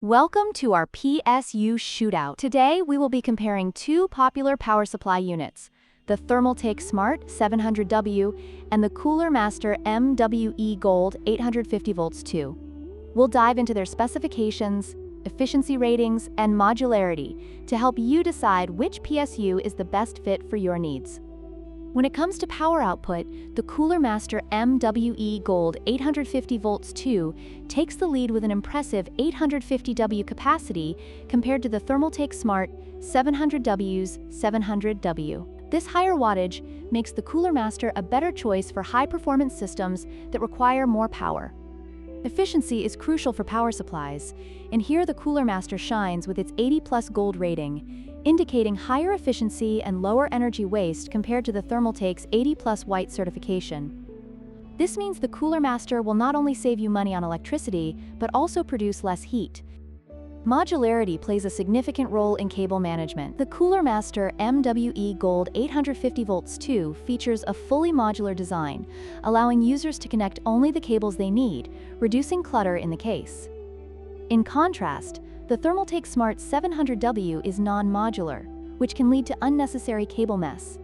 Welcome to our PSU Shootout. Today, we will be comparing two popular power supply units, the Thermaltake Smart 700W and the Cooler Master MWE Gold 850 volts 2. We'll dive into their specifications, efficiency ratings, and modularity to help you decide which PSU is the best fit for your needs. When it comes to power output, the Cooler Master MWE Gold 850 volts 2 takes the lead with an impressive 850W capacity compared to the Thermaltake Smart 700W's 700W. This higher wattage makes the Cooler Master a better choice for high-performance systems that require more power. Efficiency is crucial for power supplies, and here the Cooler Master shines with its 80+ gold rating, indicating higher efficiency and lower energy waste compared to the Thermaltake's 80+ white certification. This means the Cooler Master will not only save you money on electricity, but also produce less heat. Modularity plays a significant role in cable management. The Cooler Master MWE Gold 850 volts 2 features a fully modular design, allowing users to connect only the cables they need, reducing clutter in the case. In contrast, the Thermaltake Smart 700W is non-modular, which can lead to unnecessary cable mess.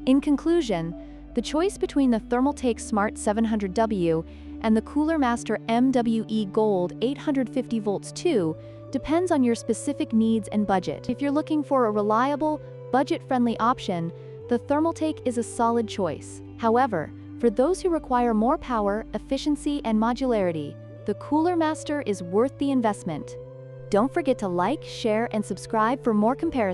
In conclusion, the choice between the Thermaltake Smart 700W and the Cooler Master MWE Gold 850 volts 2 depends on your specific needs and budget. If you're looking for a reliable, budget-friendly option, the Thermaltake is a solid choice. However, for those who require more power, efficiency, and modularity, the Cooler Master is worth the investment. Don't forget to like, share, and subscribe for more comparisons.